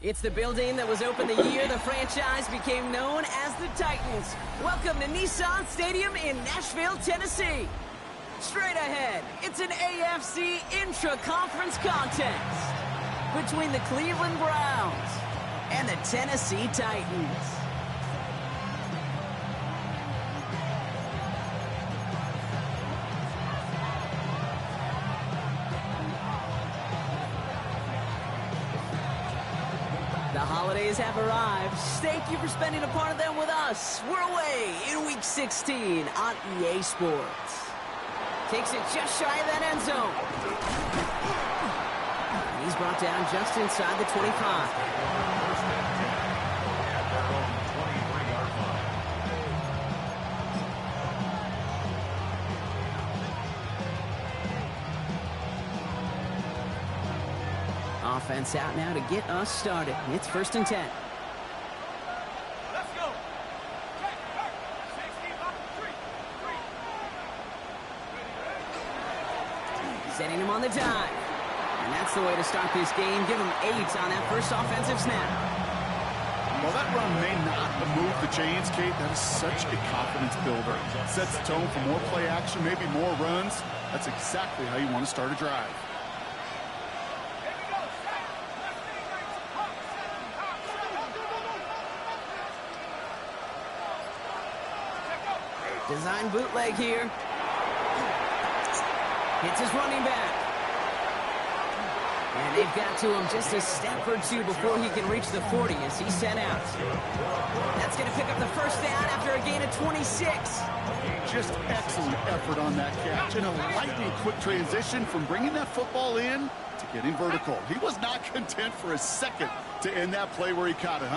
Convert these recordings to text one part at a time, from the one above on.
It's the building that was opened the year the franchise became known as the Titans. Welcome to Nissan Stadium in Nashville, Tennessee. Straight ahead, it's an AFC intra-conference contest between the Cleveland Browns and the Tennessee Titans. The holidays have arrived. Thank you for spending a part of them with us. We're away in Week 16 on EA Sports. Takes it just shy of that end zone. And he's brought down just inside the 25. Offense out now to get us started. It's 1st and 10. Let's go. Setting him on the dive. And that's the way to start this game. Give him 8 on that first offensive snap. Well, that run may not have moved the chains, Kate. That is such a confidence builder. Sets the tone for more play action, maybe more runs. That's exactly how you want to start a drive. Design bootleg here. Hits his running back. And they've got to him just a step or two before he can reach the 40 as he's sent out. That's going to pick up the first down after a gain of 26. Just excellent effort on that catch and a lightning quick transition from bringing that football in to getting vertical. He was not content for a second to end that play where he caught it.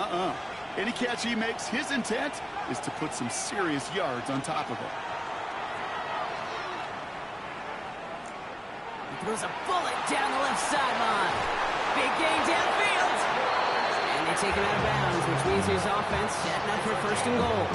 Any catch he makes, his intent is to put some serious yards on top of it. He throws a bullet down the left sideline. Big gain downfield. And they take him out of bounds, which means his offense setting up for 1st and goal.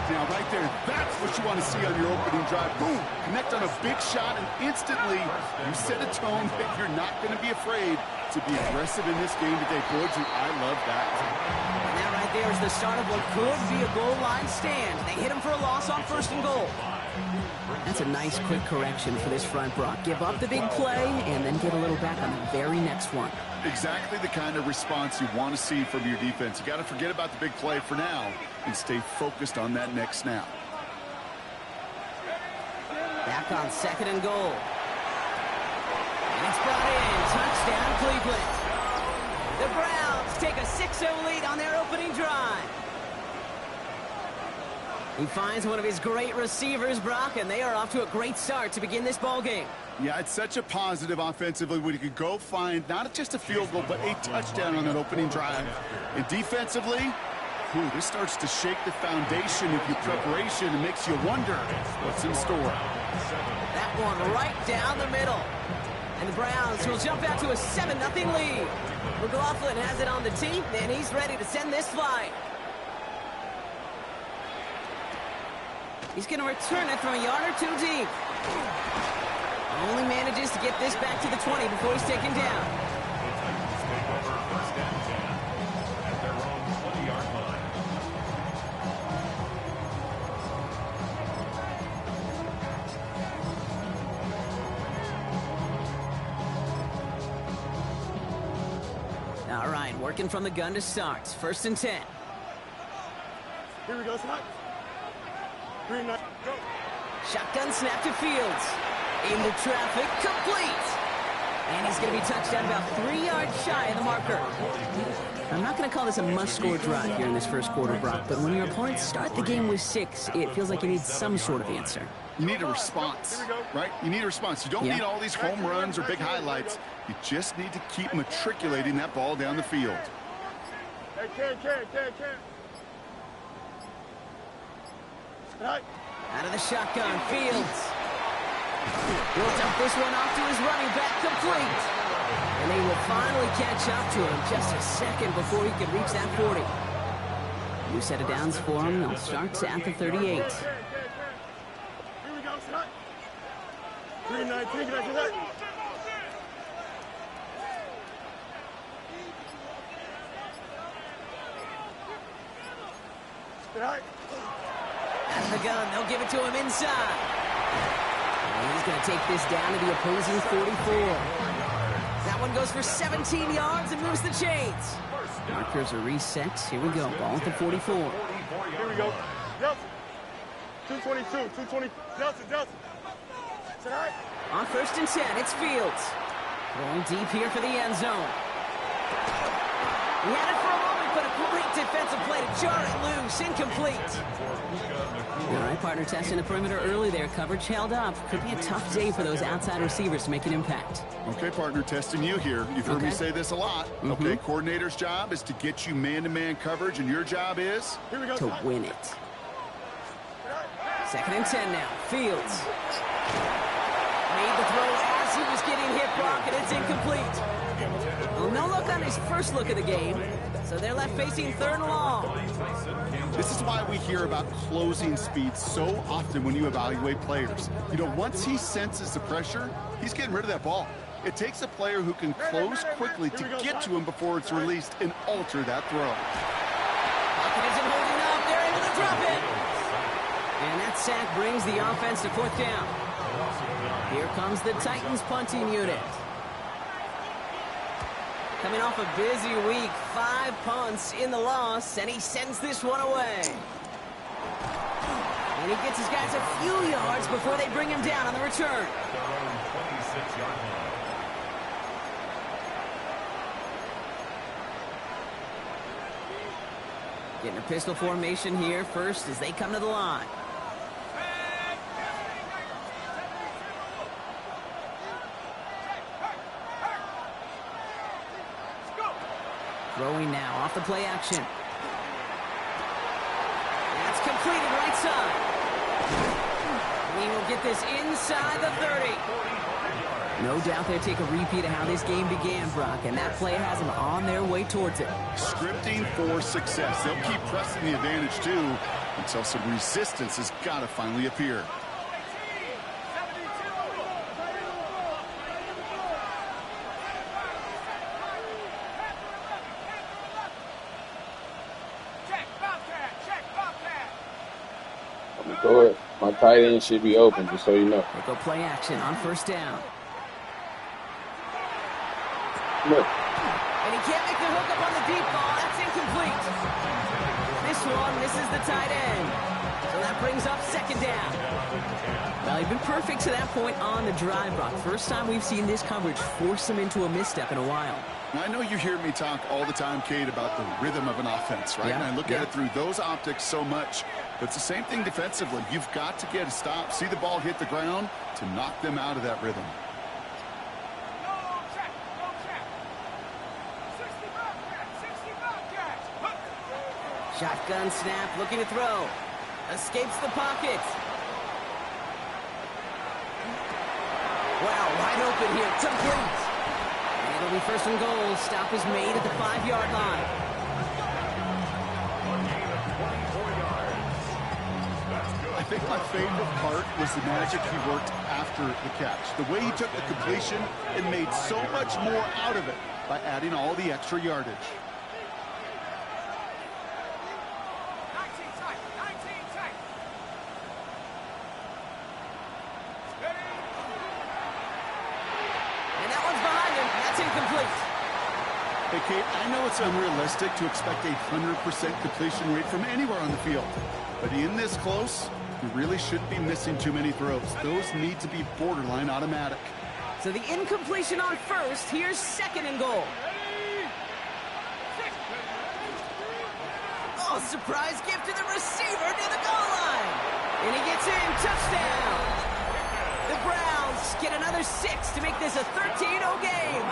Now, right there, that's what you want to see on your opening drive. Boom! Connect on a big shot, and instantly you set a tone that you're not going to be afraid to be aggressive in this game today. Boys, I love that. And that right there is the start of what could be a goal line stand. They hit him for a loss on 1st and goal. That's a nice quick correction for this front, Brock. Give up the big play and then get a little back on the very next one. Exactly the kind of response you want to see from your defense. You got to forget about the big play for now and stay focused on that next snap. Back on 2nd and goal. And it's brought in. Touchdown, Cleveland. The Browns take a 6-0 lead on their opening drive. He finds one of his great receivers, Brock, and they are off to a great start to begin this ball game. Yeah, it's such a positive offensively when you can go find not just a field goal, but a touchdown on that opening drive. And defensively, this starts to shake the foundation of your preparation and makes you wonder what's in store. That one right down the middle. And the Browns will jump out to a 7-0 lead. McLaughlin has it on the tee, and he's ready to send this flight. He's going to return it from a yard or 2 deep. Only manages to get this back to the 20 before he's taken down. All right, working from the gun to start. 1st and 10. Here we go, Scott. 3-9, go. Shotgun snap to Fields. In the traffic, complete. And he's going to be touchdown about 3 yards shy of the marker. I'm not going to call this a must-score drive here in this first quarter, Brock, but when your opponents start the game with 6, it feels like you need some sort of answer. You need a response, right? You need a response. You don't need all these home runs or big highlights. You just need to keep matriculating that ball down the field. Hey, Ken. Right. Out of the shotgun, Fields. He'll dump this one off to his running back, complete. And they will finally catch up to him just a second before he could reach that 40. New set of downs for him. They'll start at the 38. Here we go, Scott. 3-19, get back to that. Right. Out of the gun, they'll give it to him inside. And he's going to take this down to the opposing 44. That one goes for 17 yards and moves the chains. Markers are reset. Here we go. Ball at the 44. Here we go. Nelson. 222. 220. Nelson. Tonight. On 1st and 10, it's Fields. Going deep here for the end zone. He had it for a moment, but a great defensive play to jar it loose. Incomplete. All right, partner testing the perimeter early there. Coverage held up. Could be a tough day for those outside receivers to make an impact. Okay, partner, testing you here. You've heard me say this a lot. Okay, coordinator's job is to get you man-to-man coverage, and your job is? Here we go. To win it. 2nd and 10 now. Fields. Made the throw as he was getting hit, Brock, and it's incomplete. Well, no look on his first look of the game, so they're left facing 3rd and long. This is why we hear about closing speed so often when you evaluate players. You know, once he senses the pressure, he's getting rid of that ball. It takes a player who can close quickly to get to him before it's released and alter that throw. Pocket isn't holding up. They're able to drop it. And that sack brings the offense to 4th down. Here comes the Titans punting unit. Coming off a busy week, 5 punts in the loss, and he sends this one away. And he gets his guys a few yards before they bring him down on the return. Getting a pistol formation here first as they come to the line. Throwing now off the play action. That's completed right side. He will get this inside the 30. No doubt they'll take a repeat of how this game began, Brock, and that play has them on their way towards it. Scripting for success. They'll keep pressing the advantage, too, until some resistance has got to finally appear. Go ahead. My tight end should be open, just so you know. They go play action on 1st down. Look. And he can't make the hook up on the deep ball. That's incomplete. This one misses the tight end. So that brings up 2nd down. Well, he's been perfect to that point on the drive, Brock. First time we've seen this coverage force him into a misstep in a while. I know you hear me talk all the time, Kate, about the rhythm of an offense, right? Yeah, and I look at it through those optics so much. But it's the same thing defensively. You've got to get a stop, see the ball hit the ground to knock them out of that rhythm. Shotgun snap, looking to throw. Escapes the pocket. Wow, wide open here. Complete. And it'll be 1st and goal. Stop is made at the 5-yard line. I think my favorite part was the magic he worked after the catch. The way he took the completion and made so much more out of it by adding all the extra yardage. Hey, Kate, I know it's unrealistic to expect a 100% completion rate from anywhere on the field. But in this close, you really shouldn't be missing too many throws. Those need to be borderline automatic. So the incompletion on 1st. Here's 2nd and goal. Oh, surprise gift to the receiver near the goal line. And he gets in. Touchdown. The Browns get another 6 to make this a 13-0 game.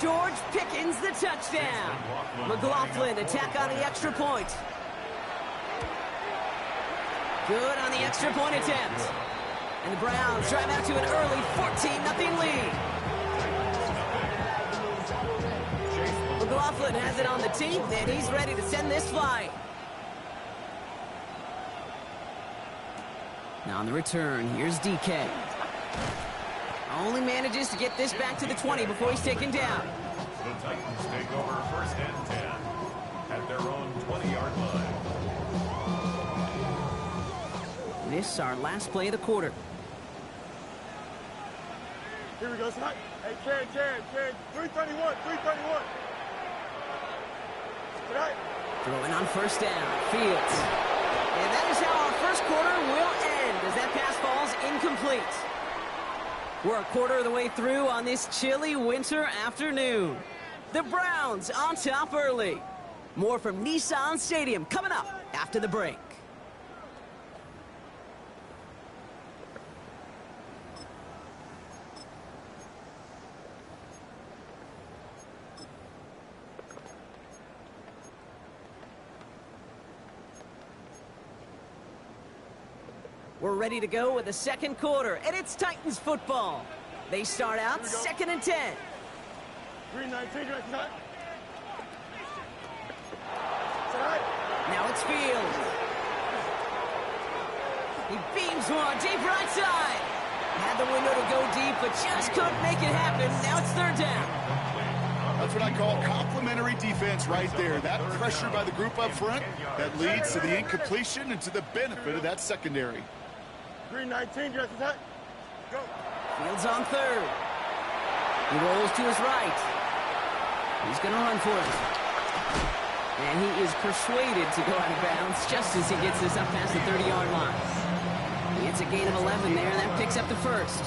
George Pickens the touchdown. McLaughlin attack on the extra point. Good on the extra point attempt. And the Browns drive out to an early 14-0 lead. McLaughlin has it on the team, and he's ready to send this flying. Now on the return, here's DK. Only manages to get this back to the 20 before he's taken down. The Titans take over 1st and 10 at their own 20-yard line. this, our last play of the quarter. Here we go, Scott. Hey, Karen. 331. Tonight. Throwing on first down. Fields. And that is how our first quarter will end as that pass falls incomplete. We're a quarter of the way through on this chilly winter afternoon. The Browns on top early. More from Nissan Stadium coming up after the break. We're ready to go with the second quarter, and it's Titans football. They start out 2nd and 10. 319, Now it's Fields. He beams one deep right side. Had the window to go deep, but just couldn't make it happen. Now it's 3rd down. That's what I call complimentary defense right there. That pressure by the group up front that leads to the incompletion and to the benefit of that secondary. 319, go. Fields on 3rd. He rolls to his right. He's going to run for it. And he is persuaded to go out of bounds just as he gets this up past the 30-yard line. It's a gain of 11 there, and that picks up the first.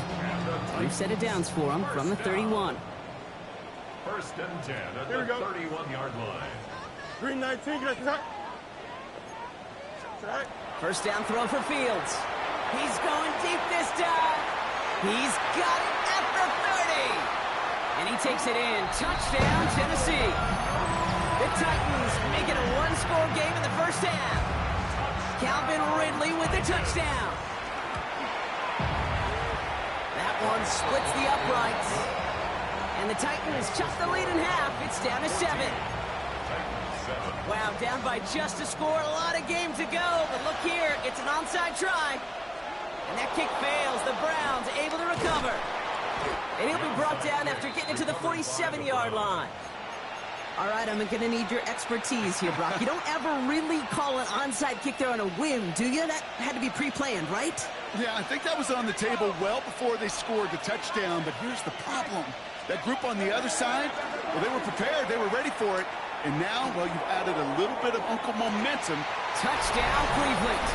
2 set of downs for him from the 31. 1st and 10 at the 31-yard line. 319, go. First down throw for Fields. He's going deep this time. He's got it at the 30. And he takes it in. Touchdown, Tennessee. The Titans make it a one-score game in the first half. Calvin Ridley with the touchdown. That one splits the uprights. And the Titans chuck the lead in half. It's down to 7. Wow, down by just a score. A lot of game to go. But look here, it's an onside try. And that kick fails. The Browns able to recover. And he'll be brought down after getting it to the 47-yard line. All right, I'm going to need your expertise here, Brock. You don't ever really call an onside kick there on a whim, do you? That had to be pre-planned, right? Yeah, I think that was on the table well before they scored the touchdown. But here's the problem. That group on the other side, well, they were prepared. They were ready for it. And now, well, you've added a little bit of Uncle momentum. Touchdown, Cleveland.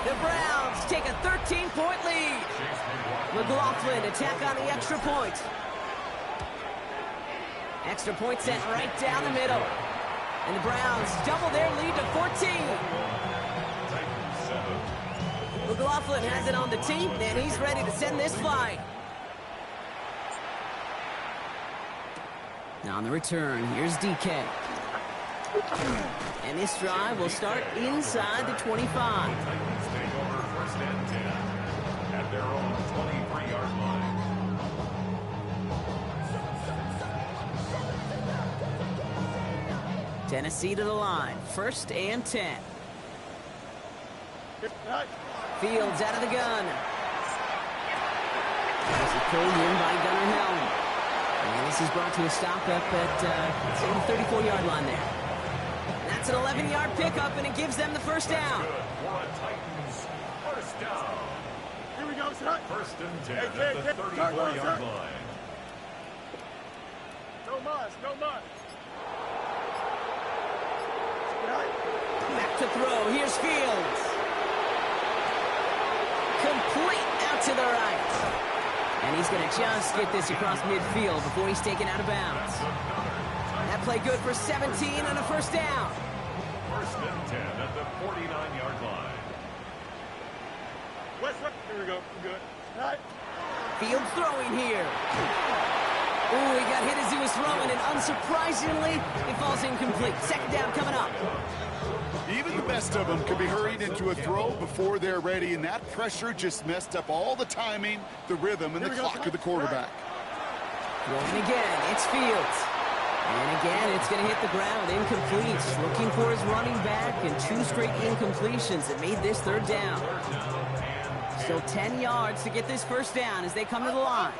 The Browns take a 13-point lead. McLaughlin attack on the extra point. Extra point sent right down the middle. And the Browns double their lead to 14. McLaughlin has it on the team, and he's ready to send this flight. Now on the return, here's DK. And this drive will start inside the 25. Titans take over 1st and 10 at their own 23-yard line. Tennessee to the line, 1st and 10. Fields out of the gun. There's a pull in by Gunnar Helm. And this is brought to a stop up at the 34-yard line there. That's an 11-yard pickup, and it gives them the first down. Titans, first down. Here we go, son. 1st and 10 at the 34-yard line. No mas. Back to throw. Here's Fields. Complete out to the right. And he's going to just get this across midfield before he's taken out of bounds. That play good for 17 and a first down. 1st and 10 at the 49-yard line. Here we go. We're good. Right. Fields throwing here. Ooh, he got hit as he was throwing, and unsurprisingly, it falls incomplete. 2nd down coming up. Even the best of them can be hurried into a throw before they're ready, and that pressure just messed up all the timing, the rhythm, and the clock of the quarterback. Throwing again, it's Fields. And again, it's going to hit the ground, incomplete. Looking for his running back, and 2 straight incompletions that made this 3rd down. Still 10 yards to get this first down as they come to the line.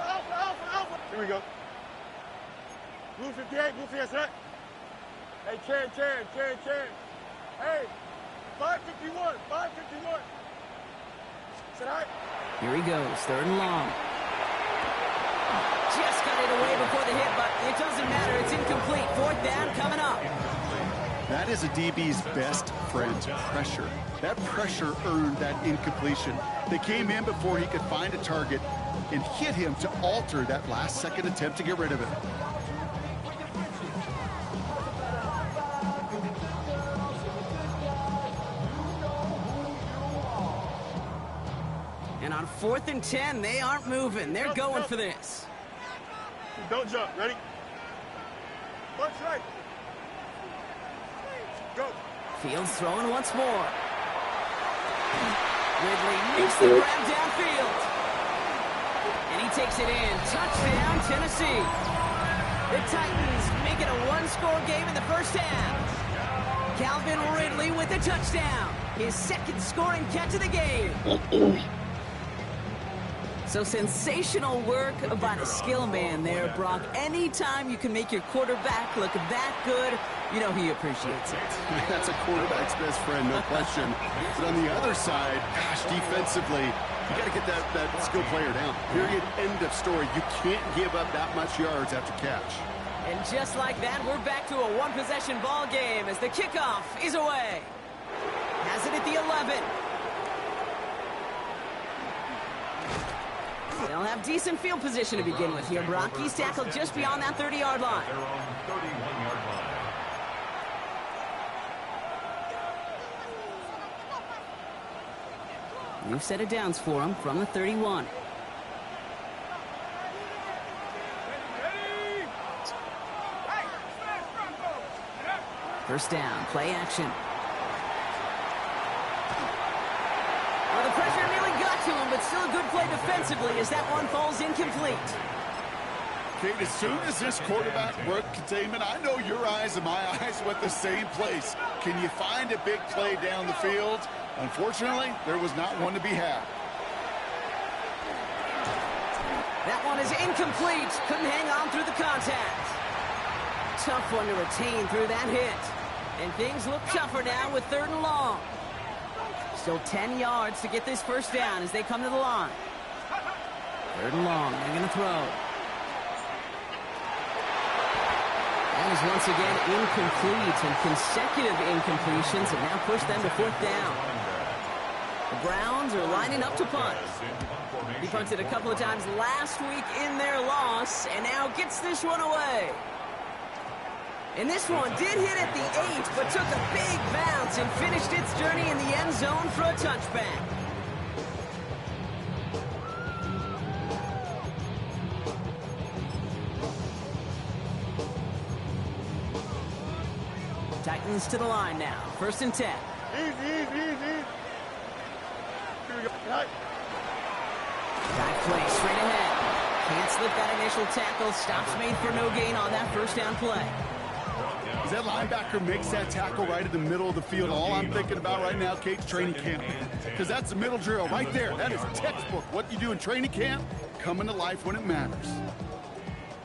Here we go. Blue 58, Blue 58. Hey, Karen. Hey, 551. Here he goes, 3rd and long. Just got it away before the hit, but it doesn't matter. It's incomplete. 4th down coming up. That is a DB's best friend, pressure. That pressure earned that incompletion. They came in before he could find a target and hit him to alter that last-second attempt to get rid of it. And on 4th and 10, they aren't moving. They're going for this. Don't jump. Ready? Punch right. Go. Fields throwing once more. Ridley makes the grab downfield. And he takes it in. Touchdown, Tennessee. The Titans make it a 1-score game in the first half. Calvin Ridley with a touchdown. His 2nd scoring catch of the game. So sensational work by the skill man there, Brock. Anytime you can make your quarterback look that good, you know he appreciates it. That's a quarterback's best friend, no question. But on the other side, gosh, defensively, you got to get that skill player down. Period. End of story. You can't give up that much yards after catch. And just like that, we're back to a 1-possession ball game as the kickoff is away. Has it at the 11. They'll have decent field position to begin with here, Brock. He's tackled just beyond that 30-yard line. Their own 31-yard line. New set of downs for him from the 31. First down, play action. Well, the pressure nearly got to him, but still a good play defensively as that one falls incomplete. Kate, as soon as this quarterback broke containment, I know your eyes and my eyes went the same place. Can you find a big play down the field? Unfortunately, there was not one to be had. That one is incomplete. Couldn't hang on through the contact. Tough one to retain through that hit. And things look tougher now with 3rd and long. Still 10 yards to get this first down as they come to the line. 3rd and long. They're going to throw. That is once again incomplete, and consecutive incompletions have now pushed them to 4th down. The Browns are lining up to punt. He punted a couple of times last week in their loss, and now gets this one away. And this one did hit at the 8, but took a big bounce and finished its journey in the end zone for a touchback. Titans to the line now. 1st and 10. Easy. Here we go. Right. Back play straight ahead. Can't slip that initial tackle. Stops made for no gain on that first down play. As that linebacker makes that tackle right in the middle of the field, all I'm thinking about right now, Kate's training camp. Because that's the middle drill right there. That is textbook. What you do in training camp, coming to life when it matters.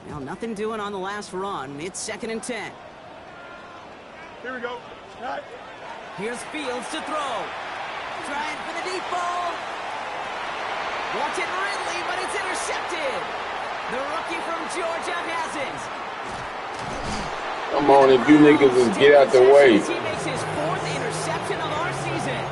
Well, nothing doing on the last run. It's 2nd and 10. Here we go. Right. Here's Fields to throw. Trying for the deep ball. Wanted Ridley, but it's intercepted. The rookie from Georgia has it. Come on, if you niggas just get out the way. He makes his 4th interception of our season.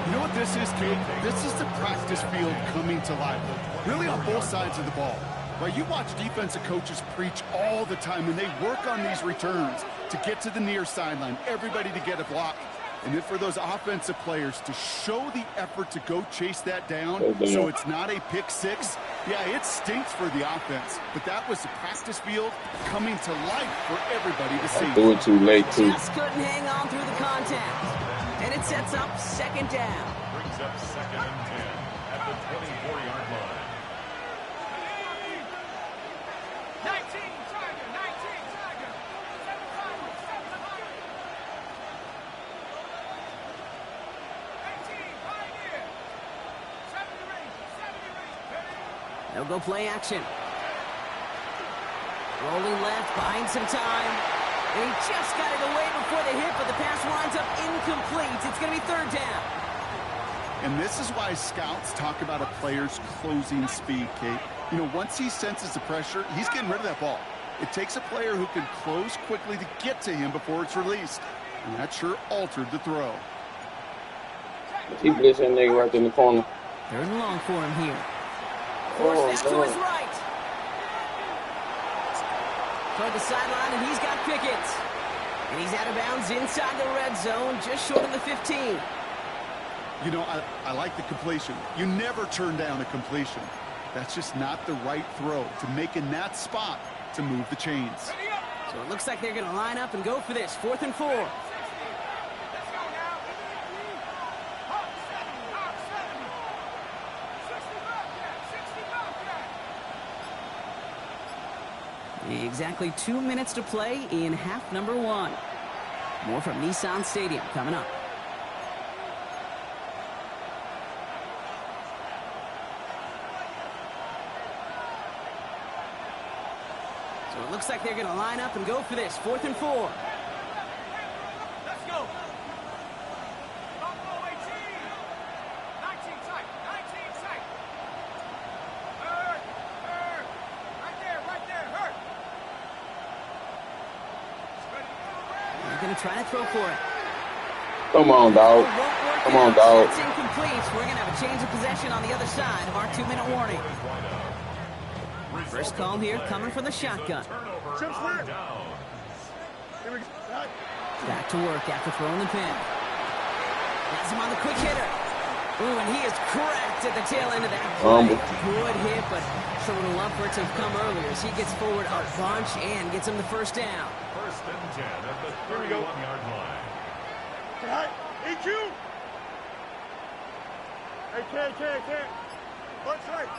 You know what this is, Kate? This is the practice field coming to life. Really on both sides of the ball. Right, you watch defensive coaches preach all the time, and they work on these returns to get to the near sideline, everybody to get a block. And then for those offensive players to show the effort to go chase that down so it's not a pick six. Yeah, it stinks for the offense, but that was the practice field coming to life for everybody to see. Do it too late, too. Just couldn't hang on through the contact. And it sets up 2nd down. Brings up 2nd and 10 at the 24-yard line. 19, Tiger. They'll go play action. Rolling left, buying some time. And he just got it away before the hit, but the pass winds up incomplete. It's going to be 3rd down. And this is why scouts talk about a player's closing speed, Kate. You know, once he senses the pressure, he's getting rid of that ball. It takes a player who can close quickly to get to him before it's released. And that sure altered the throw. He blitz that nigga right in the corner. Third and long for him here. Forced out to his right. Toward the sideline, and he's got Pickett. And he's out of bounds inside the red zone, just short of the 15. You know, I like the completion. You never turn down a completion. That's just not the right throw to make in that spot to move the chains. So it looks like they're going to line up and go for this. 4th and 4. Exactly 2 minutes to play in half number 1. More from Nissan Stadium coming up. So it looks like they're going to line up and go for this. 4th and 4. Let's go. Buffalo 18. 19 tight. 19 tight. Hurt. Right there. Hurt. They're going to try to throw for it. Come on, dog. Come on, dog. It's incomplete. We're going to have a change of possession on the other side of our 2-minute warning. First call here coming from the shotgun. Chip clear. Here we go. Back to work after throwing the pin. Has him on the quick hitter. Ooh, and he is cracked at the tail end of that play. Good hit, but sure would have loved for it to have come earlier as he gets forward a bunch and gets him the first down. First and 10 at the 31-yard line. Right. EQ. Hey, can't. Bunch right.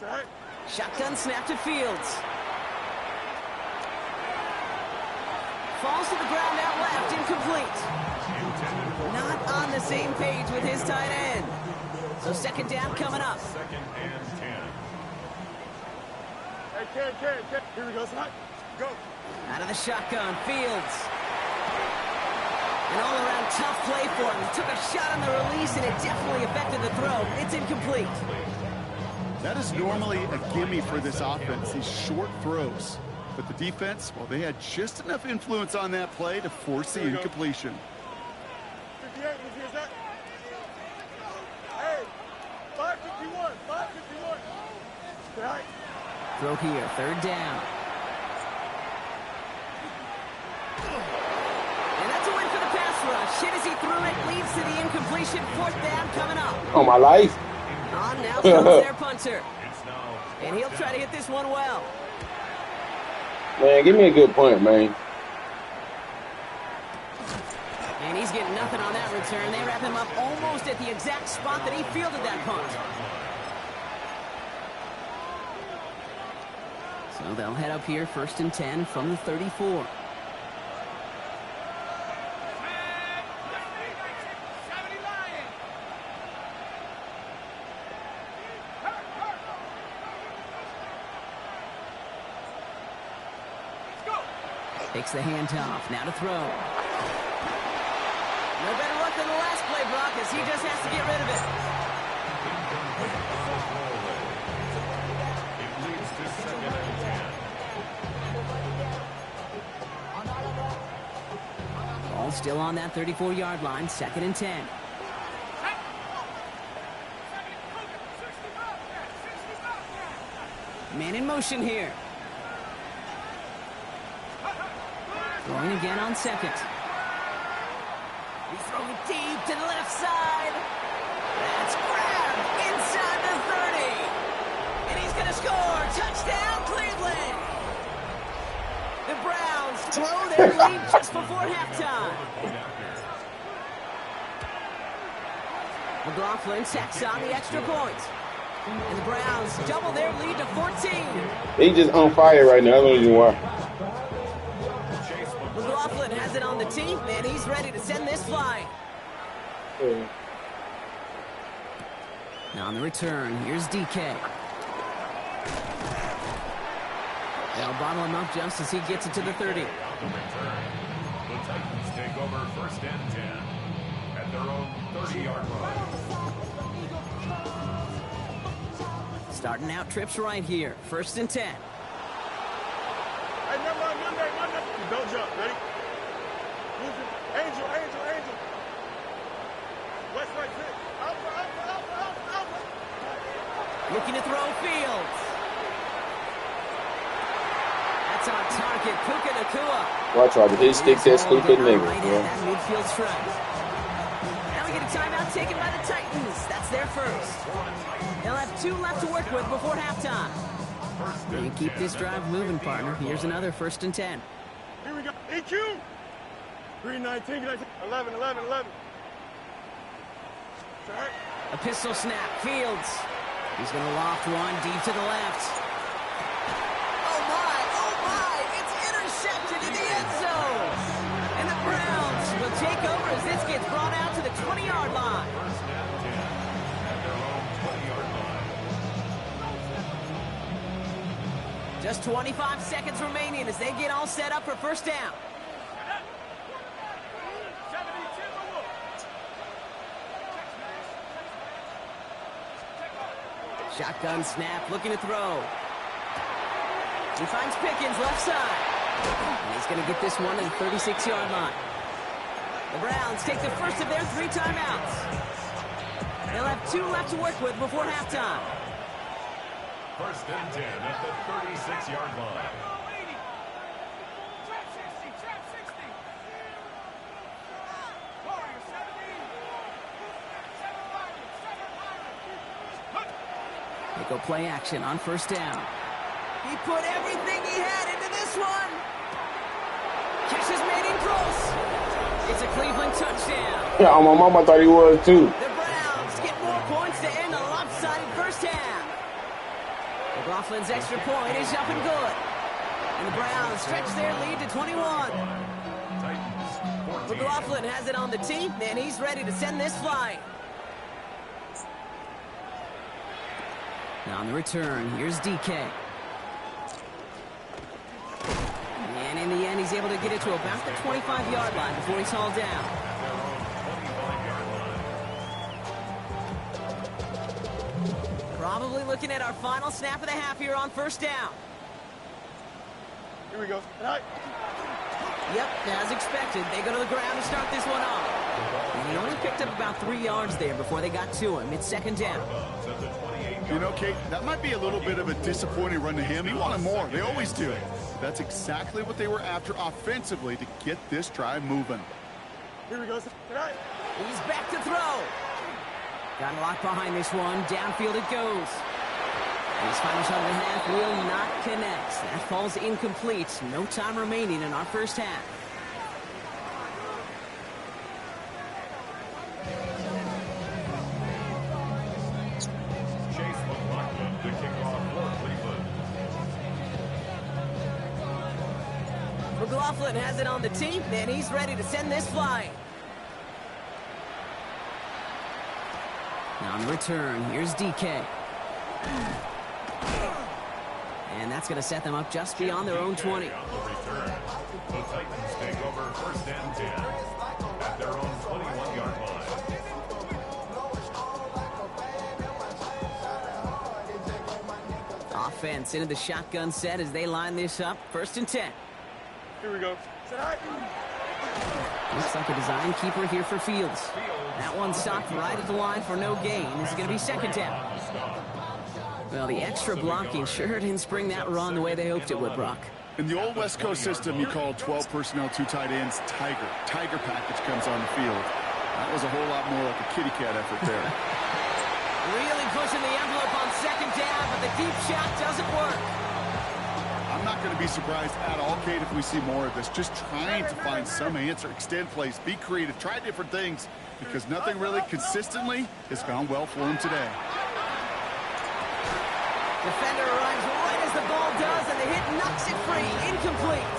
Right. Shotgun snap to Fields. Falls to the ground out left, incomplete. Not on the same page with his tight end. So second down coming up. Second and 10. Hey, can't. Here we go, son. Go. Out of the shotgun, Fields. An all-around tough play for him. He took a shot on the release, and it definitely affected the throw. It's incomplete. That is normally a gimme for this offense, these short throws. But the defense, well, they had just enough influence on that play to force the incompletion. 58, here's that. Hey, 551. Right. Throw here, third down. And that's a win for the pass rush. Hit as he threw it, leads to the incompletion. 4th down coming up. Oh, my life. On now comes their punter. And he'll try to hit this one well. Man, give me a good punt, man. And he's getting nothing on that return. They wrap him up almost at the exact spot that he fielded that punt. So they'll head up here, 1st and 10 from the 34. Takes the handoff, now to throw. No better luck than the last play, Brock, as he just has to get rid of it. It leads to second and 10. Ball still on that 34-yard line, 2nd and 10. Man in motion here. Going again on 2nd. He's throwing deep to the left side. That's grabbed inside the 30. And he's going to score. Touchdown, Cleveland. The Browns blow their lead just before halftime. McLaughlin tacks on the extra point. And the Browns double their lead to 14. He just on fire right now. I don't even why. McLaughlin has it on the tee, and he's ready to send this flying. Now on the return, here's DK. They'll bottle him up just as he gets it to the 30. On the return, the Titans take over 1st and 10 at their own Starting out trips right here. 1st and 10. Hey, number on Monday. Don't jump. Ready? Move it. Angel. West, right, six. Alpha. Looking to throw Fields. That's on target. Puka Nacua. Watch out, he stick that stupid nigga, Right bro. at that midfield stripe. Now we get a timeout taken by the Titans. That's their first. They'll have 2 left to work with before halftime. You keep this drive moving, partner. Here's another 1st and 10. Here we go. EQ. 319. 11. Sorry. A pistol snap. Fields. He's going to loft one deep to the left. Oh, my. It's intercepted in the end zone. And the Browns will take over as this gets brought out to the 20-yard line. First down 10 at their own 20-yard line. Just 25 seconds remaining as they get all set up for 1st down. Shotgun snap, looking to throw. He finds Pickens left side. And he's going to get this one to the 36-yard line. The Browns take the first of their 3 timeouts. They'll have 2 left to work with before halftime. 1st and 10 at the 36-yard line. They go play action on 1st down. He put everything he had into this one. Catch is made in close. It's a Cleveland touchdown. Yeah, my mama thought he was too. The Browns get more points to end a lopsided 1st half. McLaughlin's extra point is up and good. And the Browns stretch their lead to 21. Titans 14. McLaughlin has it on the tee, and he's ready to send this flying. Now on the return, here's DK. And in the end, he's able to get it to about the 25-yard line before he's hauled down. Probably looking at our final snap of the half here on 1st down. Here we go. Tonight. Yep, as expected, they go to the ground to start this one off. And he only picked up about 3 yards there before they got to him. It's 2nd down. You know, Kate, that might be a little bit of a disappointing run to him. He wanted more. They always do. That's exactly what they were after offensively to get this drive moving. Here we go. Tonight. He's back to throw. Got a lock behind this one. Downfield it goes. And his final shot of the half will not connect. That falls incomplete. No time remaining in our 1st half. Chase McLaughlin to kick off for Cleveland. McLaughlin has it on the tee, and he's ready to send this flying. Now on the return, here's DK. And that's going to set them up just beyond their own 20. On the return, the Titans take over 1st and 10 at their own 21-yard line. Offense into the shotgun set as they line this up. 1st and 10. Here we go. Tonight. Looks like a design keeper here for Fields. That one stopped right at the line for no gain. This is going to be 2nd down. Well, the extra blocking sure didn't spring that run the way they hoped it would, Brock. In the old West Coast system, you called 12 personnel, 2 tight ends, Tiger. Tiger package comes on the field. That was a whole lot more like a kitty cat effort there. Really pushing the envelope on 2nd down, but the deep shot doesn't work. I'm not going to be surprised at all, Kate, if we see more of this. Just trying to find some answer, extend plays, be creative, try different things, because nothing really consistently has gone well for him today. Defender arrives right as the ball does, and the hit knocks it free. Incomplete.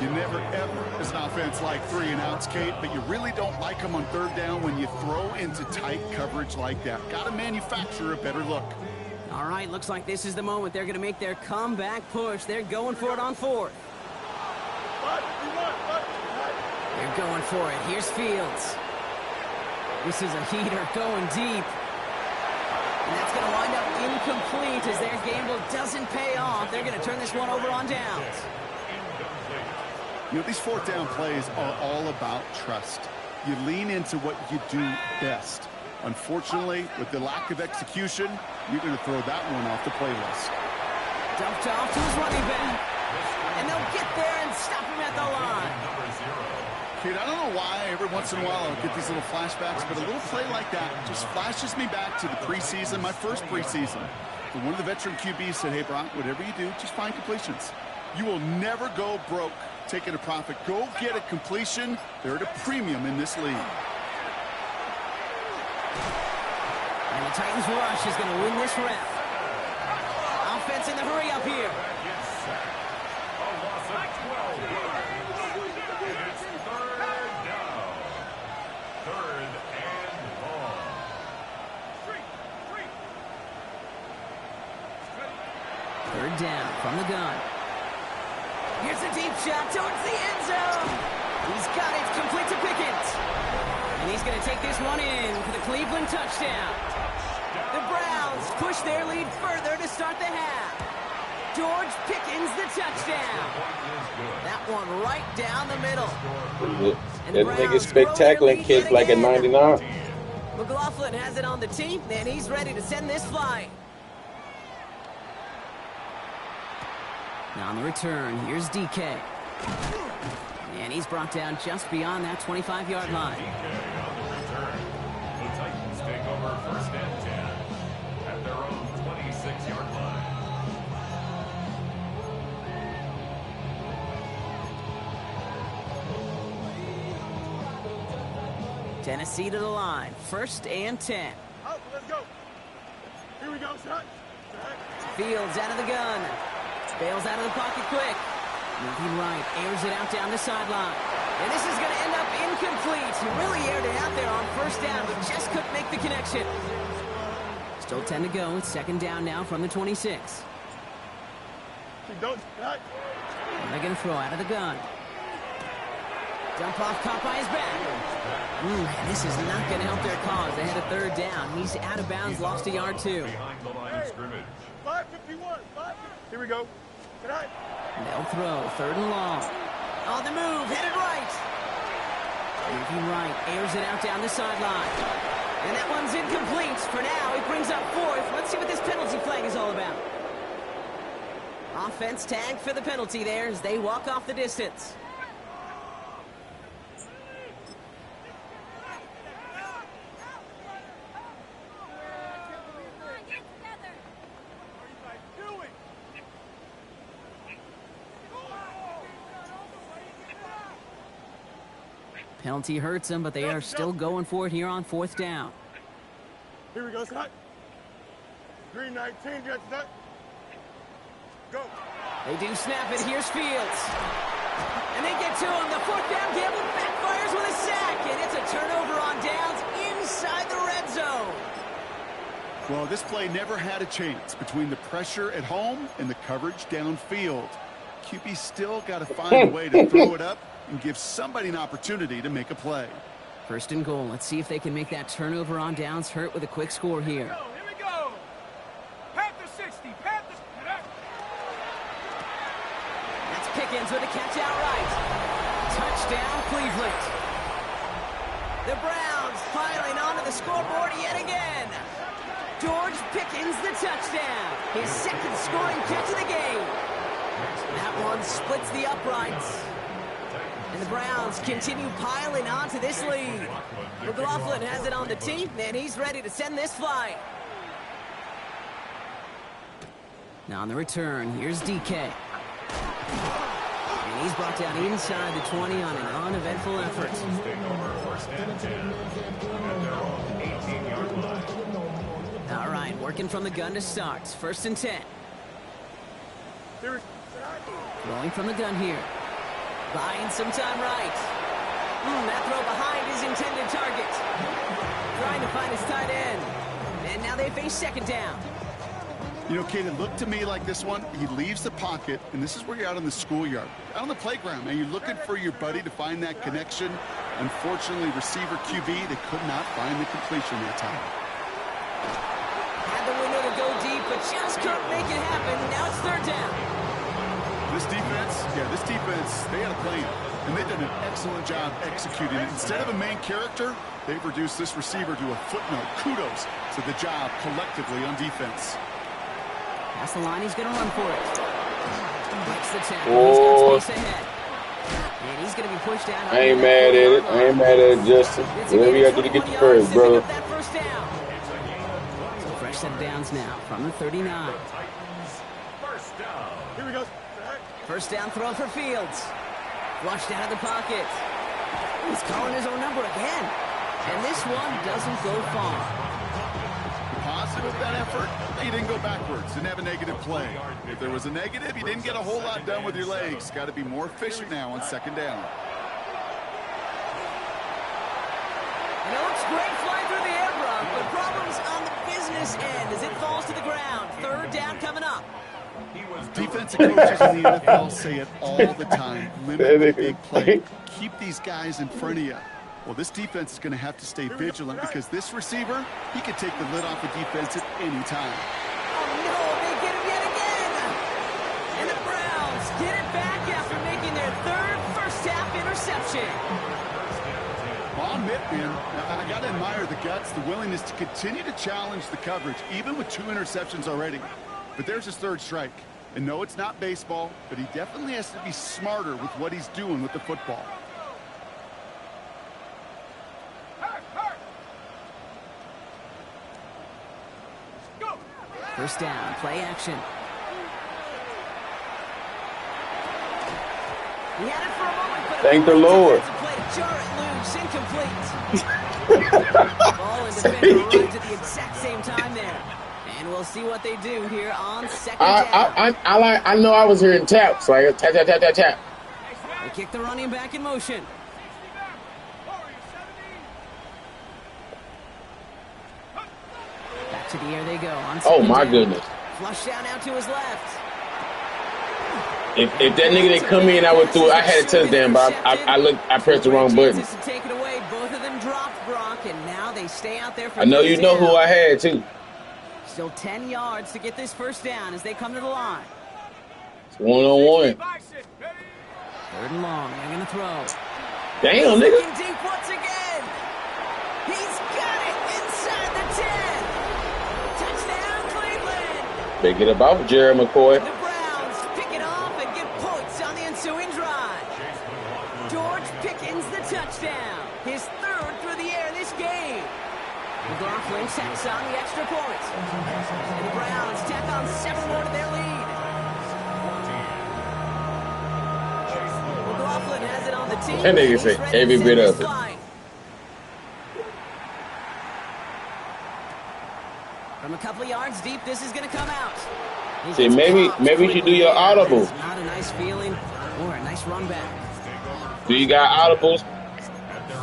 You never, ever, as an offense, like 3 and outs, Kate, but you really don't like them on 3rd down when you throw into tight coverage like that. Got to manufacture a better look. All right, looks like this is the moment they're going to make their comeback push. They're going for it on 4th. They're going for it. Here's Fields. This is a heater going deep. And that's going to wind up incomplete as their gamble doesn't pay off. They're going to turn this one over on downs. You know, these fourth down plays are all about trust. You lean into what you do best. Unfortunately, with the lack of execution, you're going to throw that one off the playlist. Dumped off to his running back. And they'll get there and stop him at the line. Kid, I don't know why every once in a while I'll get these little flashbacks, but a little play like that just flashes me back to the preseason, my first preseason. And one of the veteran QBs said, hey, Brock, whatever you do, just find completions. You will never go broke taking a profit. Go get a completion. They're at a premium in this league. And the Titans rush is going to win this round. Offense in the hurry up here. Third down from the gun. Here's a deep shot towards the end zone. He's got it complete to Pickens. And he's going to take this one in for the Cleveland touchdown. The Browns push their lead further to start the half. George Pickens the touchdown. That one right down the middle. That nigga spectacular kick like a 99. McLaughlin has it on the tee, and he's ready to send this flying. Now on the return, here's DK. And he's brought down just beyond that 25-yard line. DK on the return. The Titans take over first and 10 at their own 26-yard line. Tennessee to the line. First and 10. Out, let's go. Here we go, son. Fields out of the gun. Bails out of the pocket quick. Moving right, airs it out down the sideline. And this is going to end up incomplete. He really aired it out there on first down, but just couldn't make the connection. Still 10 to go. It's second down now from the 26. Don't. And they're going to throw out of the gun. Dump off, caught by his back. This is not going to help their cause. They had a third down. He's out of bounds, lost a yard too. Behind the line of scrimmage. 551. Here we go. They'll throw third and long. On the move, headed right. Moving right, airs it out down the sideline. And that one's incomplete. For now, it brings up fourth. Let's see what this penalty flag is all about. Offense tagged for the penalty there as they walk off the distance. Penalty hurts them, but they are still going for it here on fourth down. Here we go, son. Green 19, get that. Go. They do snap it. Here's Fields. And they get to him. The fourth down gamble backfires with a sack. And it's a turnover on downs inside the red zone. Well, this play never had a chance between the pressure at home and the coverage downfield. QB still got to find a way to throw it up and give somebody an opportunity to make a play. First and goal. Let's see if they can make that turnover on downs hurt with a quick score here. Here we go. Panther 60. Panther. That's Pickens with a catch outright. Touchdown, Cleveland. The Browns piling onto the scoreboard yet again. George Pickens the touchdown. His second scoring catch of the game. That one splits the uprights. And the Browns continue piling onto this lead. McLaughlin has it on the tee, and he's ready to send this flying. Now on the return, here's DK. And he's brought down inside the 20 on an uneventful effort. Take over first and 10 at their own 18-yard line. All right, working from the gun to start. First and 10. Throwing from the gun here. Buying some time right. That throw behind his intended target. Trying to find his tight end. And now they face second down. You know, Kate, it looked to me like this one, he leaves the pocket, and this is where you're out on the schoolyard, out on the playground, and you're looking for your buddy to find that connection. Unfortunately, receiver QB, they could not find the completion that time. Had but just couldn't make it happen. Now it's third down. This defense, they had a plan, and they've done an excellent job executing it. Instead of a main character, they've reduced this receiver to a footnote. Kudos to the job collectively on defense. Past the line, he's going to run for it. Breaks the tackle. He's got space ahead. And he's going to be pushed out. I ain't mad at it. I ain't mad at it, Justin. Whatever you got to do to get the first, brother. So fresh set of downs now from the 39. First down. Here we go. First down throw for Fields. Flushed out of the pocket. He's calling his own number again. And this one doesn't go far. Positive of that effort, he didn't go backwards, didn't have a negative play. If there was a negative, you didn't get a whole lot done with your legs. Got to be more efficient now on second down. And it looks great flying through the air, Brock, but problems on the business end as it falls to the ground. Third down coming up. Defensive coaches in the NFL say it all the time. Limit the big play. Keep these guys in front of you. Well, this defense is going to have to stay vigilant because this receiver, he could take the lid off a defense at any time. Oh, no, they get him yet again. And the Browns get it back after making their third first-half interception. On Mittman, I got to admire the guts, the willingness to continue to challenge the coverage, even with 2 interceptions already. But there's his third strike. And no, it's not baseball, but he definitely has to be smarter with what he's doing with the football. First down, play action. He had it for a moment, but thank the Lord. Ball and defender arrives at the exact same time there. And we'll see what they do here on second down. I know I was hearing taps, like tap, tap, tap, tap, tap. They kick the running back in motion. Back to the air they go. On Oh my down. goodness. Flush down out to his left. If that nigga didn't come in, I would throw. I had a touchdown, but I pressed the wrong button. To take it away. Both of them dropped, Brock, and now they stay out there for I know you know who I had too. Still 10 yards to get this first down as they come to the line. It's 1-on-1. Third and long. They're going to throw. Damn, nigga. Looking deep once again. He's got it inside the 10. Touchdown, Cleveland. They get up off Jerry McCoy. The Browns pick it off and get points on the ensuing drive. George Pickens the touchdown. His third through the air this game. McLaughlin tacks on the extra point. And the Browns tack on 7 more to their lead. McLaughlin has it on the team. That nigga say every bit of it. From a couple of yards deep, this is going to come out. See, maybe you should do your audible. It's not a nice feeling or a nice run back. Do you got audibles?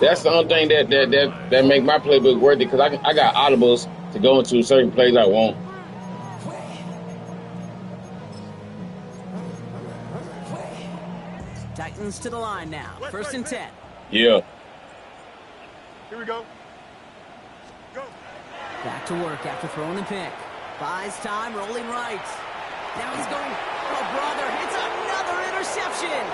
That's the only thing that make my playbook worth it, because I got audibles to go into certain plays I want. Titans to the line now. First and 10. Yeah. Here we go. Go. Back to work after throwing the pick. Buys time, rolling right. Now he's going, oh brother, it's another interception.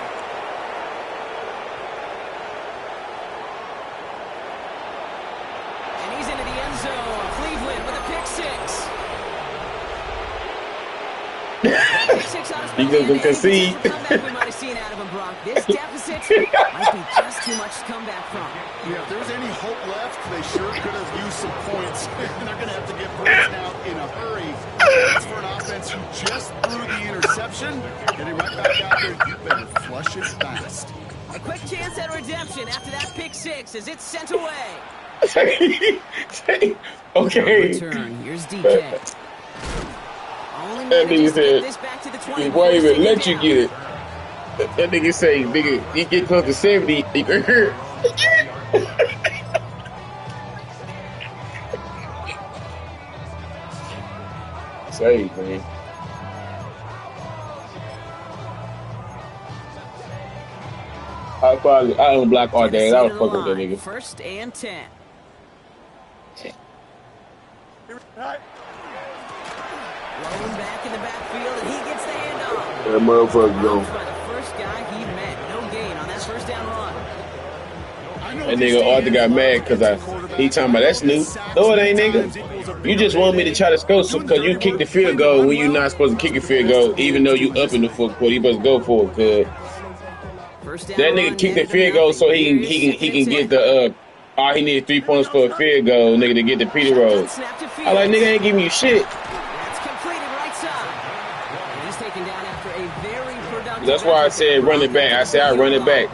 And he's into the end zone. Cleveland with a pick six. He doesn't concede. We might have seen out of him, Brock. This deficit might be just too much to come back from. Yeah, if there's any hope left, they sure could have used some points. And they're going to have to get points now in a hurry. That's for an offense who just threw the interception. Getting right back out there, you better flush it fast. A quick chance at redemption after that pick six as it's sent away. Okay. Return. Here's DK. That nigga said, before I even let you get it, that nigga say, nigga, you get close to 70, you can hurt. Say, man. I unblock all day. I was fucking with that nigga. First and 10. Thrown back in the backfield, and he gets the handoff. That motherfucker go. By the first guy he met. No gain on that first down run. That nigga Arthur got mad because he talking about that's new. No, it ain't, nigga. You just want me to try to score because you kicked the field goal when you're not supposed to kick a field goal, even though you up in the fourth quarter. You supposed to go for it, cuz. That nigga kicked the field goal so he can get the all he needed 3 points for a field goal, nigga, to get the Peter Rose. I like, nigga ain't giving you shit. That's completed right side. And he's taken down after a very productive. That's why I said run it back. I said I run it back.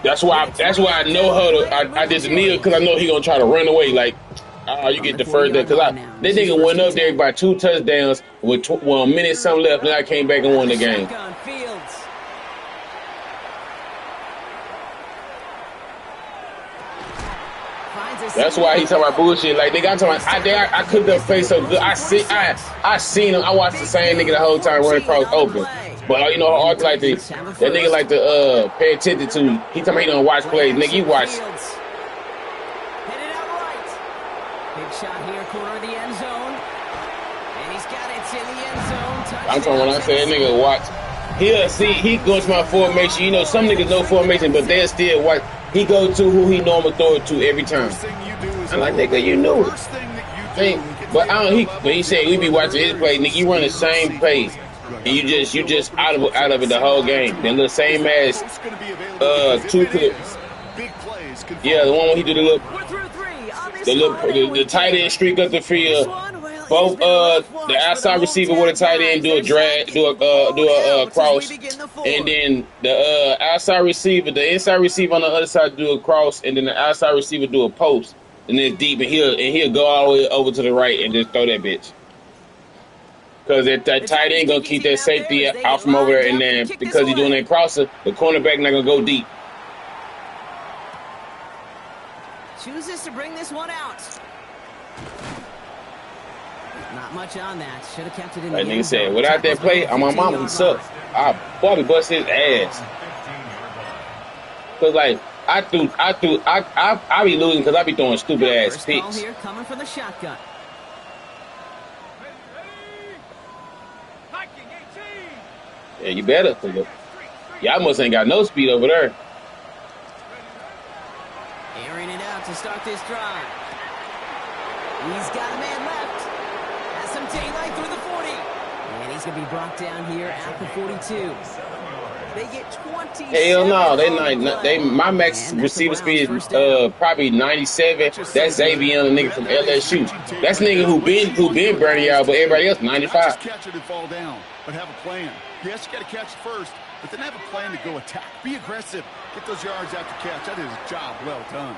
That's why I know how to. I did the kneel because I know he gonna try to run away. Like, you get the first down because that nigga went up there by 2 touchdowns with 1 minute something left, and I came back and won the game. That's why he talking about bullshit. Like, nigga, I'm talking about, I cooked up face so good. I seen him. I watched the same nigga the whole time run across open. But you know, Arthur like to, that nigga like to pay attention to. He talking about he don't watch plays. Nigga, you watch. Headed out right. Big shot here, corner of the end zone. And he's got it in the end zone. Touchdown. I'm talking when I say that nigga watch. He'll see, he goes to my formation. You know, some niggas know formation, but they'll still watch. He go to who he normally throw it to every time. I'm like, nigga, you knew it. But he said we be watching his play. Nigga, you run the same pace. And you just out of it the whole game. Then the same as 2 clips. Yeah, the one where he do the tight end streak up the field. Both the outside receiver with a tight end do a drag, do a cross, and then the outside receiver, the inside receiver on the other side do a cross, and then the outside receiver do a post, and then deep, and he'll go all the way over to the right and just throw that bitch. Because that tight end gonna keep that safety out from over there, and then because he's doing that crosser, the cornerback not gonna go deep. Chooses to bring this one out. Not much on that. Should have kept it in. Like nigga said, without that play, on my mama, he sucks. I probably bust his ass. Cause like I be losing because I be throwing stupid ass picks. Here coming from the shotgun. Yeah, you better. Y'all must ain't got no speed over there. Airing it out to start this drive. He's got a man left. Has some daylight through the 40. And he's going to be brought down here at the 42. They get 20. Hell no, my max receiver speed is probably 97. That's Xavier, the nigga from LSU. That's nigga who been burning y'all, but everybody else 95. Catch it and fall down, but have a plan. Yes, you got to catch it first, but then have a plan to go attack. Be aggressive. Get those yards after catch. That is a job well done.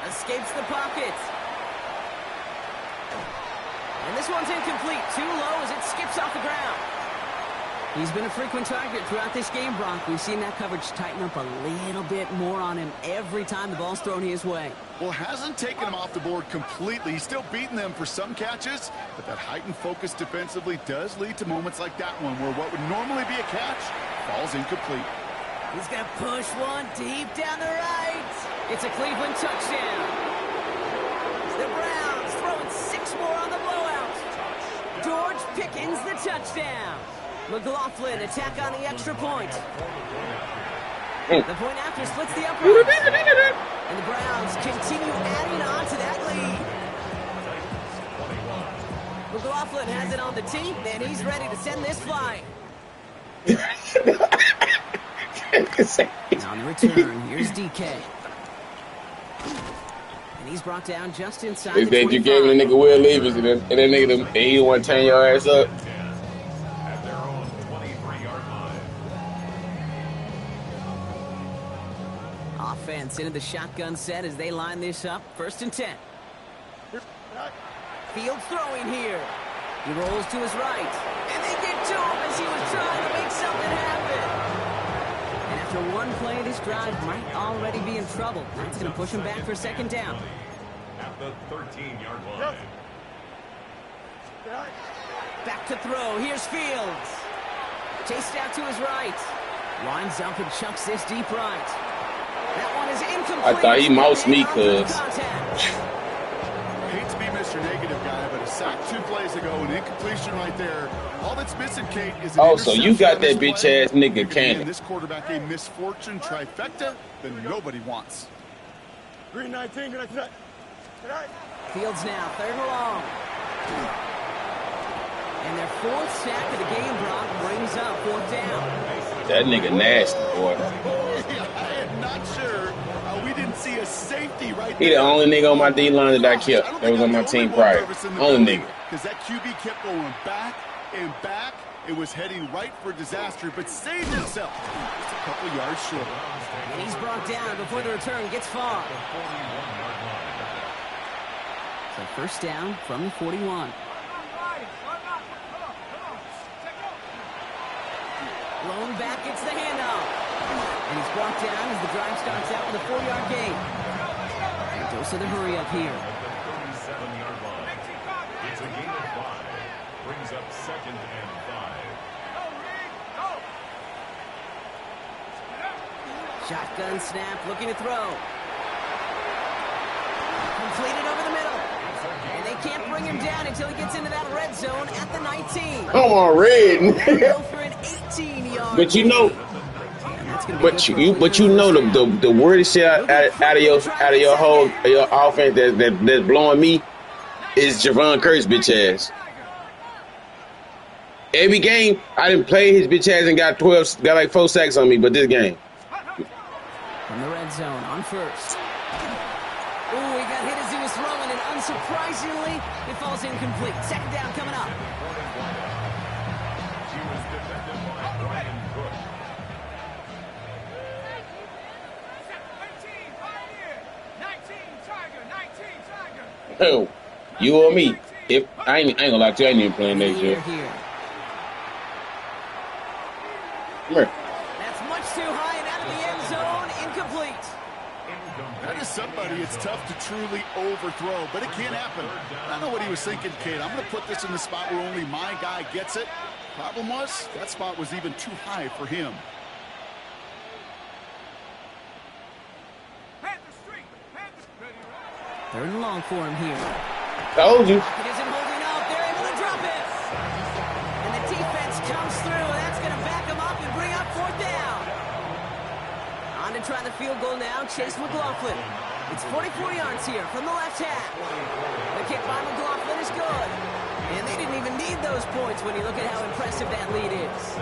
Escapes the pocket. And this one's incomplete. Too low as it skips off the ground. He's been a frequent target throughout this game, Brock. We've seen that coverage tighten up a little bit more on him every time the ball's thrown his way. Well, hasn't taken him off the board completely. He's still beating them for some catches, but that heightened focus defensively does lead to moments like that one where what would normally be a catch falls incomplete. He's going to push one deep down the right. It's a Cleveland touchdown. The Browns throwing 6 more on the blowout. George Pickens the touchdown. McLaughlin attack on the extra point. The point after splits the upright. And the Browns continue adding on to that lead. McLaughlin has it on the tee, and he's ready to send this flying. On the return, here's DK. And he's brought down just inside the 25. You gave the nigga Will Levis, and that nigga, he didn't want to turn your ass up. Offense into the shotgun set as they line this up. 1st and 10. Fields throwing here. He rolls to his right. And they get to him as he was trying to make something happen. And after one play, this drive might already be in trouble. That's going to push him back for 2nd down. At the 13-yard line. Back to throw. Here's Fields. Chased out to his right. Winds up and chucks this deep right. That one is incomplete. I thought he moused me, cuz. Hate to be Mr. your negative guy, but a sack 2 plays ago, an incompletion right there. All that's missing, Kate, is an Oh, so you got that bitch ass nigga cannon. This quarterback a misfortune trifecta that nobody wants. Green 19, green 19. Fields now, 3rd and long. And their 4th sack of the game, Brock, brings up 4th down. That nigga nasty, boy. I am not sure we didn't see a safety right there. He the only nigga on my D-line that I kept. That was on my team prior. Only nigga. Because that QB kept going back and back. It was heading right for disaster, but saved himself. Just a couple yards short. And he's brought down before the return gets far. So 1st down from the 41. Blown back, gets the handoff. And he's brought down as the drive starts out with a 4-yard gain. And goes to the hurry up here. 37-yard line. It's a gain of 5. Brings up 2nd and 5. Shotgun snap, looking to throw. Completed over the middle. And they can't bring him down until he gets into that red zone at the 19. Come on, Red. Go for an 18-yard. But you know, but you know the weirdest shit out of your whole your offense that's blowing me is Javon Curse bitch ass. Every game I didn't play his bitch ass and got like 4 sacks on me, but this game. From the red zone on 1st. Ooh, he got hit as he was throwing, and unsurprisingly, it falls incomplete. 2nd down coming up. She was defended by Brian Cook. Oh, you or me? If I ain't gonna lie to you, I ain't even playing next year. Come here. That's much too high and out of the end zone. Incomplete. That is somebody it's tough to truly overthrow, but it can happen. I know what he was thinking, Kate. I'm going to put this in the spot where only my guy gets it. Problem was, that spot was even too high for him. Third and long for him here. Told you. It isn't holding up. They're able to drop it. And the defense comes through. That's going to back them up and bring up 4th down. On to try the field goal now. Chase McLaughlin. It's 44 yards here from the left half. The kick by McLaughlin is good. And they didn't even need those points when you look at how impressive that lead is.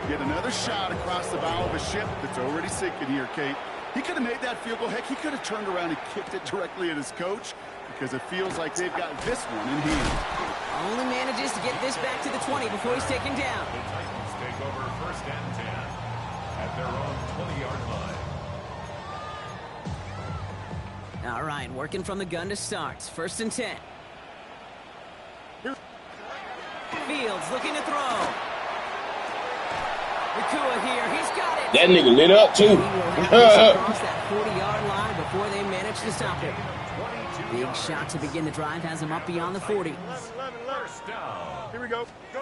Get another shot across the bow of a ship that's already sinking here, Kate. He could have made that field goal. Heck, he could have turned around and kicked it directly at his coach because it feels like they've got this one in hand. Only manages to get this back to the 20 before he's taken down. The Titans take over 1st and 10 at their own 20-yard line. All right, working from the gun to start. 1st and 10. Fields looking to throw. Nakua here, he's got it. That nigga lit up too. He will have this across that 40-yard line before they manage to stop him. Big shot to begin the drive has him up beyond the 40. 11. Here we go. Go.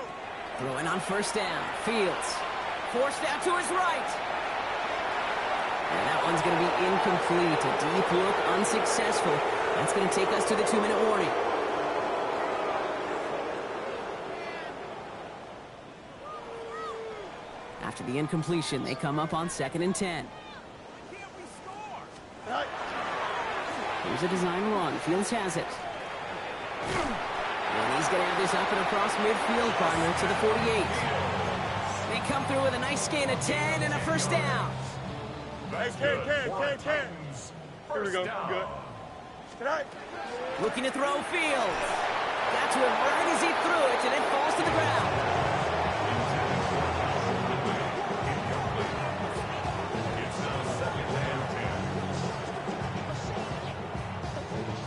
Throwing on 1st down. Fields forced out to his right. And that one's going to be incomplete. A deep look, unsuccessful. That's going to take us to the 2-minute warning. After the incompletion, they come up on 2nd and 10. Here's a design run. Fields has it. And he's going to have this up and across midfield, partner, to the 48. They come through with a nice gain of 10 and a 1st down. Here we go. Good. Tonight. Looking to throw Fields. Got to him right as he threw it, and it falls to the ground.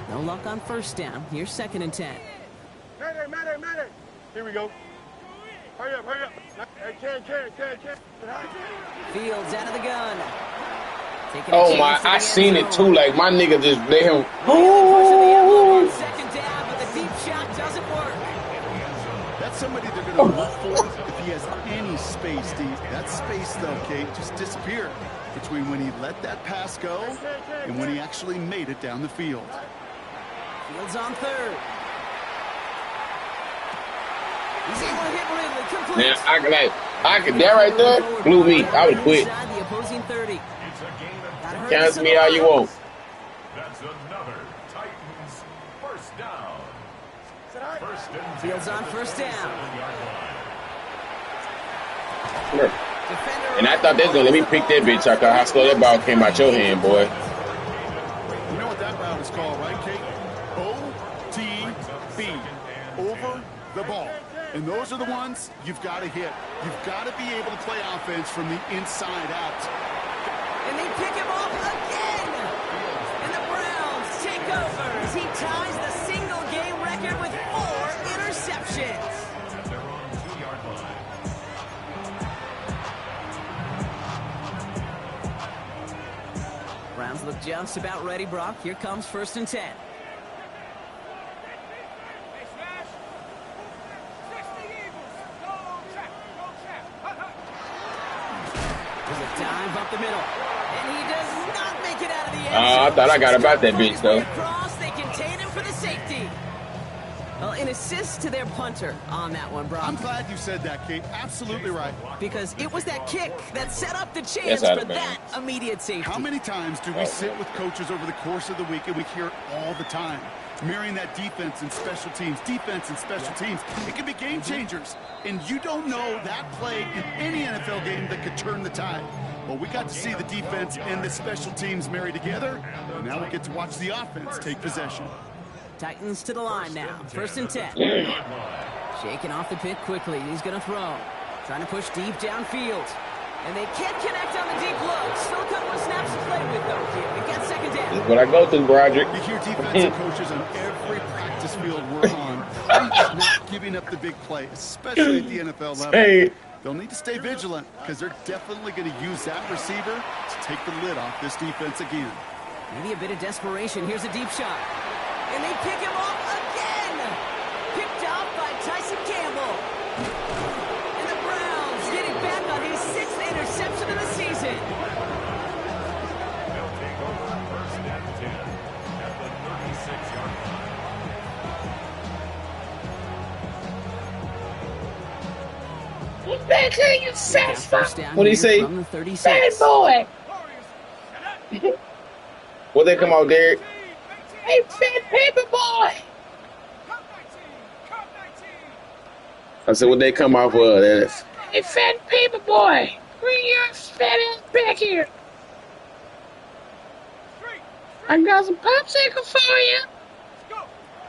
No luck on 1st down. Here's 2nd and 10. Matter. Here we go. Hurry up. Can. Fields out of the gun. Oh my, I seen it too. Like my nigga just let him. Ooh. 2nd down, but the deep shot doesn't work. That's somebody they're going to look for if he has any space, Steve. That space, though, Kate, just disappeared between when he let that pass go and when he actually made it down the field. Fields on third. He's able to hit Ridley. Complete. Now, I could, that right there blew me. I would quit. Inside the opposing 30. Cancel me all you want. That's another Titans first down. First and Fields on first down. And I thought they was gonna let me pick that bitch up. How slow that ball came out your hand, boy. You know what that route is called, right, Kate? OTB. Over the ball. And those are the ones you've got to hit. You've got to be able to play offense from the inside out. And they pick him off again. And the Browns take over as he ties the single-game record with 4 interceptions. at their own 2-yard line. Browns look just about ready, Brock. Here comes 1st and 10. There's a dive up the middle. And he does not make it out of the end zone. I thought I got about that bitch, though. Across, they contain him for the safety. Well, an assist to their punter on that one, Brock. I'm glad you said that, Kate. Absolutely right. Because it was that kick that set up the chance That's out for of that bounds. immediate safety. How many times do we sit with coaches over the course of the week and we hear it all the time? Mirroring that defense and special teams, it can be game changers. And you don't know that play in any NFL game that could turn the tide. Well, we got to see the defense and the special teams marry together. And now we get to watch the offense take possession. Titans to the line now. 1st and 10. Shaking off the pick quickly. He's going to throw. Trying to push deep downfield. And they can't connect on the deep look. Still a couple of snaps to play with, though. Here, we've got 2nd down. That's what I go through, Broderick. You hear defensive coaches on every practice field we're on not giving up the big play, especially at the NFL level. Hey. They'll need to stay vigilant because they're definitely going to use that receiver to take the lid off this defense again. Maybe a bit of desperation. Here's a deep shot. And they pick him off again. Picked off by Tyson Campbell. And the Browns getting back on his 6th interception of the season. They'll take over 1st and 10 at the 36-yard line. What back here, you fat First down What do you here say? from the 36. Fat boy. What they come out, Derek? Hey, fat paper boy. I said, what they come off of? Hey, fat paper boy. Bring your fat ass back here. I got some popsicle for you.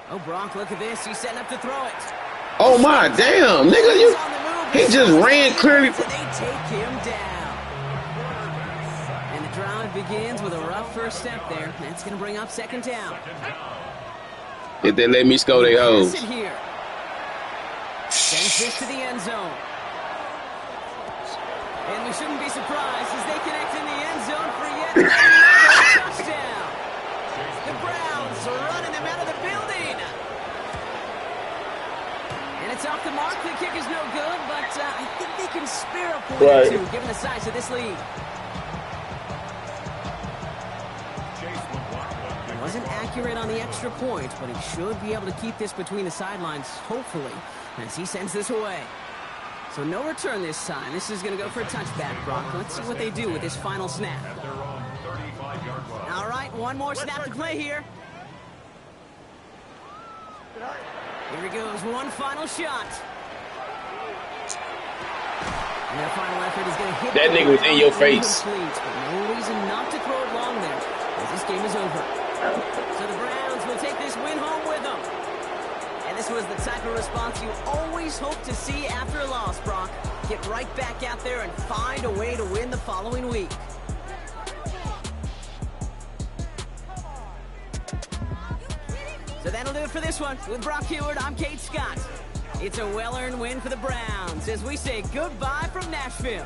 Oh, Brock, look at this. He's setting up to throw it. Oh, my damn, nigga. He's on the move. He just ran clearly. So they take him down. And the drive begins with a rough first step there. That's going to bring up 2nd down. If they let me score, they hoes. Pass it here. Sends this to the end zone. And we shouldn't be surprised as they connect in the end zone for yet another touchdown. The Browns are running them out of the building. And it's off the mark. The kick is no good, but I think they can spare a point or two, given the size of this lead. He wasn't accurate on the extra point, but he should be able to keep this between the sidelines, hopefully, as he sends this away. So no return this time. This is going to go for a touchback, Brock. Let's see what they do with this final snap. At their own 35-yard line. All right, one more snap to play here. Here he goes, one final shot. And their final effort is going to hit. That nigga was in your face. Incomplete, but no reason not to throw it long there, as this game is over. So the Browns will take this win home with them. And this was the type of response you always hope to see after a loss, Brock. Get right back out there and find a way to win the following week. So that'll do it for this one. With Brock Huard, I'm Kate Scott. It's a well-earned win for the Browns as we say goodbye from Nashville.